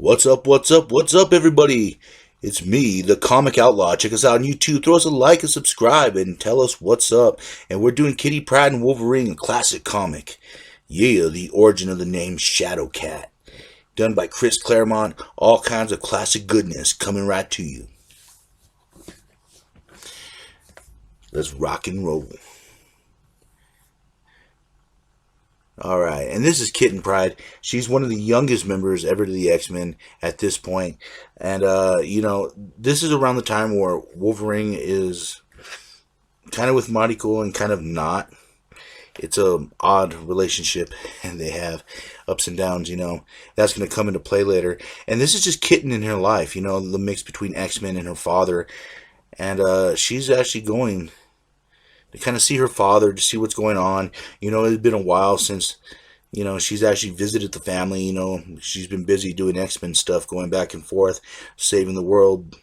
What's up, what's up, what's up, everybody? It's me, the Comic Outlaw. Check us out on YouTube. Throw us a like and subscribe and tell us what's up. And we're doing Kitty Pryde and Wolverine, a classic comic. Yeah, the origin of the name Shadowcat. Done by Claremont. All kinds of classic goodness coming right to you. Let's rock and roll. Alright, and this is Kitten Pryde. She's one of the youngest members ever to the X-Men at this point. And, this is around the time where Wolverine is kind of with Mariko and kind of not. It's a odd relationship, and they have ups and downs, That's going to come into play later. And this is just Kitten in her life, the mix between X-Men and her father. And she's actually going to kind of see her father, to see what's going on. It's been a while since, she's actually visited the family. She's been busy doing X-Men stuff, going back and forth, saving the world,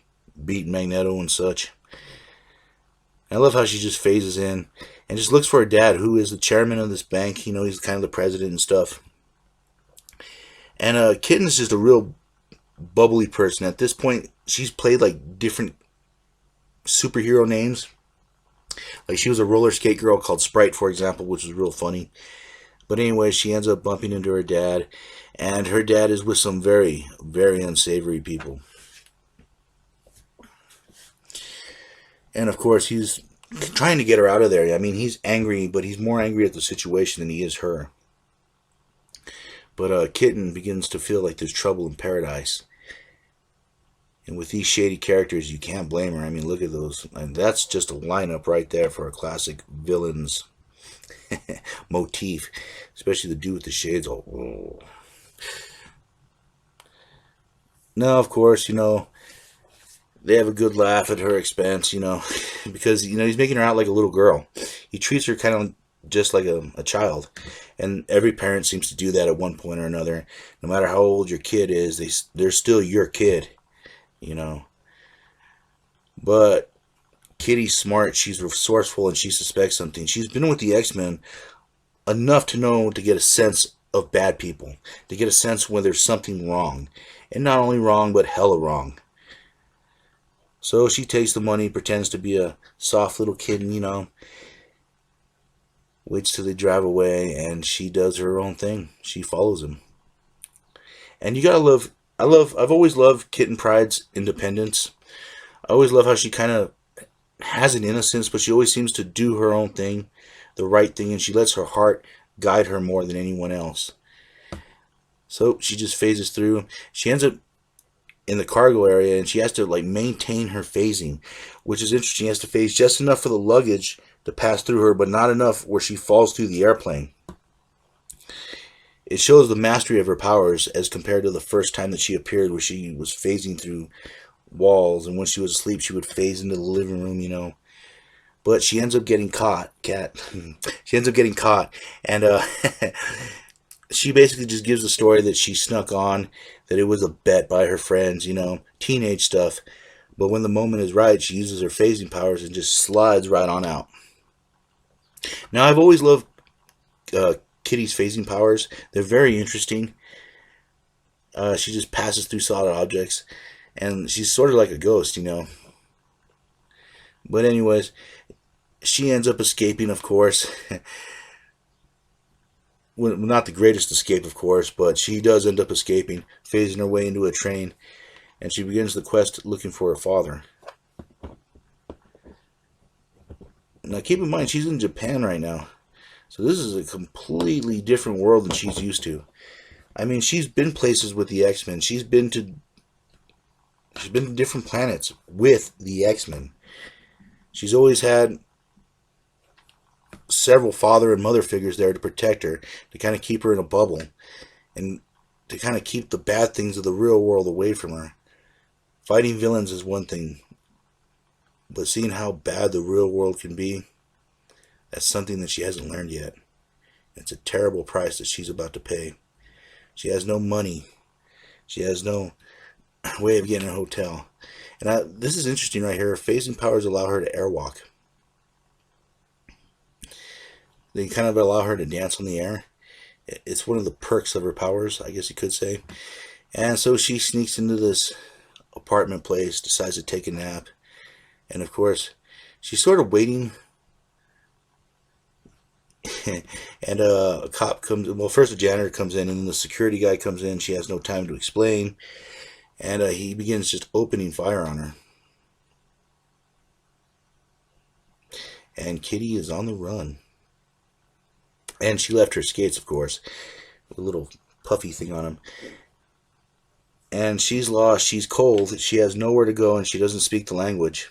beating Magneto and such. I love how she just phases in and just looks for her dad, who is the chairman of this bank. He's kind of the president and stuff. And Kitten's just a real bubbly person. At this point, she's played like different superhero names. Like she was a roller skate girl called Sprite, for example, which was real funny. But anyway, she ends up bumping into her dad, and her dad is with some very, very unsavory people. And of course, he's trying to get her out of there. I mean, he's angry, but he's more angry at the situation than he is her. But Kitten begins to feel like there's trouble in paradise. And with these shady characters, you can't blame her. I mean, look at those. And that's just a lineup right there for a classic villain's motif. Especially the dude with the shades. Oh. Now, of course, they have a good laugh at her expense, because, he's making her out like a little girl. He treats her kind of just like a child. And every parent seems to do that at one point or another. No matter how old your kid is, they're still your kid. But Kitty's smart, she's resourceful, and she suspects something. She's been with the X-Men enough to know, to get a sense of bad people, to get a sense when there's something wrong, and not only wrong, but hella wrong. So she takes the money, pretends to be a soft little kitten, waits till they drive away, and she does her own thing. She follows him. And you gotta love, I've always loved Kitten Pryde's independence. I always love how she kind of has an innocence, but she always seems to do her own thing, the right thing, and she lets her heart guide her more than anyone else. So she just phases through. She ends up in the cargo area, and she has to maintain her phasing, which is interesting. She has to phase just enough for the luggage to pass through her, but not enough where she falls through the airplane. It shows the mastery of her powers as compared to the first time that she appeared, where she was phasing through walls, and when she was asleep, she would phase into the living room, But she ends up getting caught. She ends up getting caught, and she basically just gives the story that she snuck on, that it was a bet by her friends, teenage stuff. But when the moment is right, she uses her phasing powers and just slides right on out. Now, I've always loved Kitty's phasing powers. They're very interesting. She just passes through solid objects, and she's sort of like a ghost, But anyways, she ends up escaping, of course. Well, not the greatest escape, of course, but she does end up escaping, phasing her way into a train, and she begins the quest looking for her father. Now, keep in mind, she's in Japan right now. So this is a completely different world than she's used to. I mean, she's been places with the X-Men. She's been to different planets with the X-Men. She's always had several father and mother figures there to protect her, to kind of keep her in a bubble, and to kind of keep the bad things of the real world away from her. Fighting villains is one thing, but seeing how bad the real world can be, that's something that she hasn't learned yet. It's a terrible price that she's about to pay. She has no money. She has no way of getting a hotel. And this is interesting right here. Her phasing powers allow her to airwalk. They kind of allow her to dance on the air. It's one of the perks of her powers, I guess you could say. And so she sneaks into this apartment place, decides to take a nap, and of course, she's sort of waiting. And a cop comes. Well, first a janitor comes in, and then the security guy comes in. She has no time to explain, and he begins just opening fire on her. And Kitty is on the run, and she left her skates, of course, a little puffy thing on them. And she's lost. She's cold. She has nowhere to go, and she doesn't speak the language.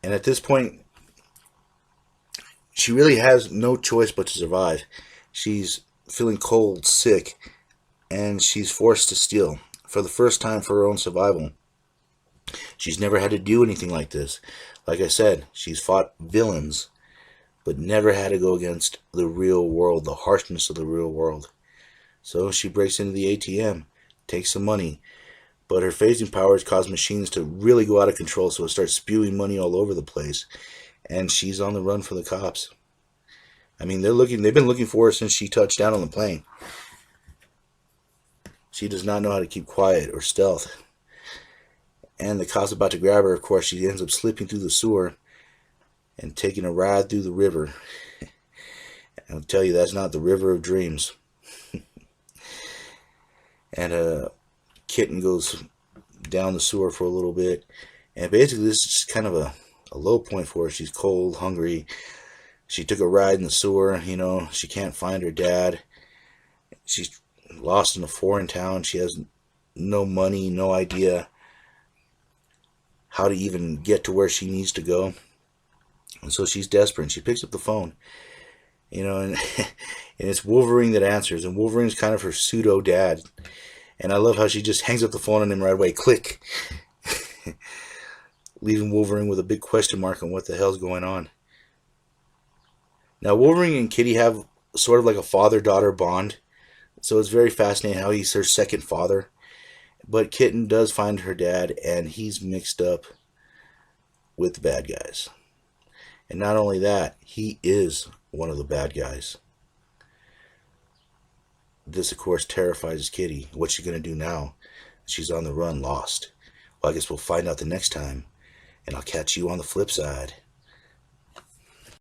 And at this point, she really has no choice but to survive. She's feeling cold, sick, and she's forced to steal for the first time for her own survival. She's never had to do anything like this. Like I said, she's fought villains, but never had to go against the real world, the harshness of the real world. So she breaks into the ATM, takes some money, but her phasing powers cause machines to really go out of control, so it starts spewing money all over the place, and she's on the run for the cops. I mean, they've been looking for her since she touched down on the plane. She does not know how to keep quiet or stealth. And the cops about to grab her. Of course, she ends up slipping through the sewer and taking a ride through the river. I'll tell you, that's not the river of dreams. And Kitten goes down the sewer for a little bit. And basically, this is kind of a low point for her. She's cold, hungry. She took a ride in the sewer. She can't find her dad. She's lost in a foreign town. She has no money, no idea how to even get to where she needs to go. And so she's desperate. And she picks up the phone. And it's Wolverine that answers. And Wolverine's kind of her pseudo dad. And I love how she just hangs up the phone on him right away. Click. Leaving Wolverine with a big question mark on what the hell's going on. Now, Wolverine and Kitty have sort of like a father-daughter bond. So it's very fascinating how he's her second father. But Kitten does find her dad, and he's mixed up with the bad guys. And not only that, he is one of the bad guys. This, of course, terrifies Kitty. What's she going to do now? She's on the run, lost. Well, I guess we'll find out the next time. And I'll catch you on the flip side.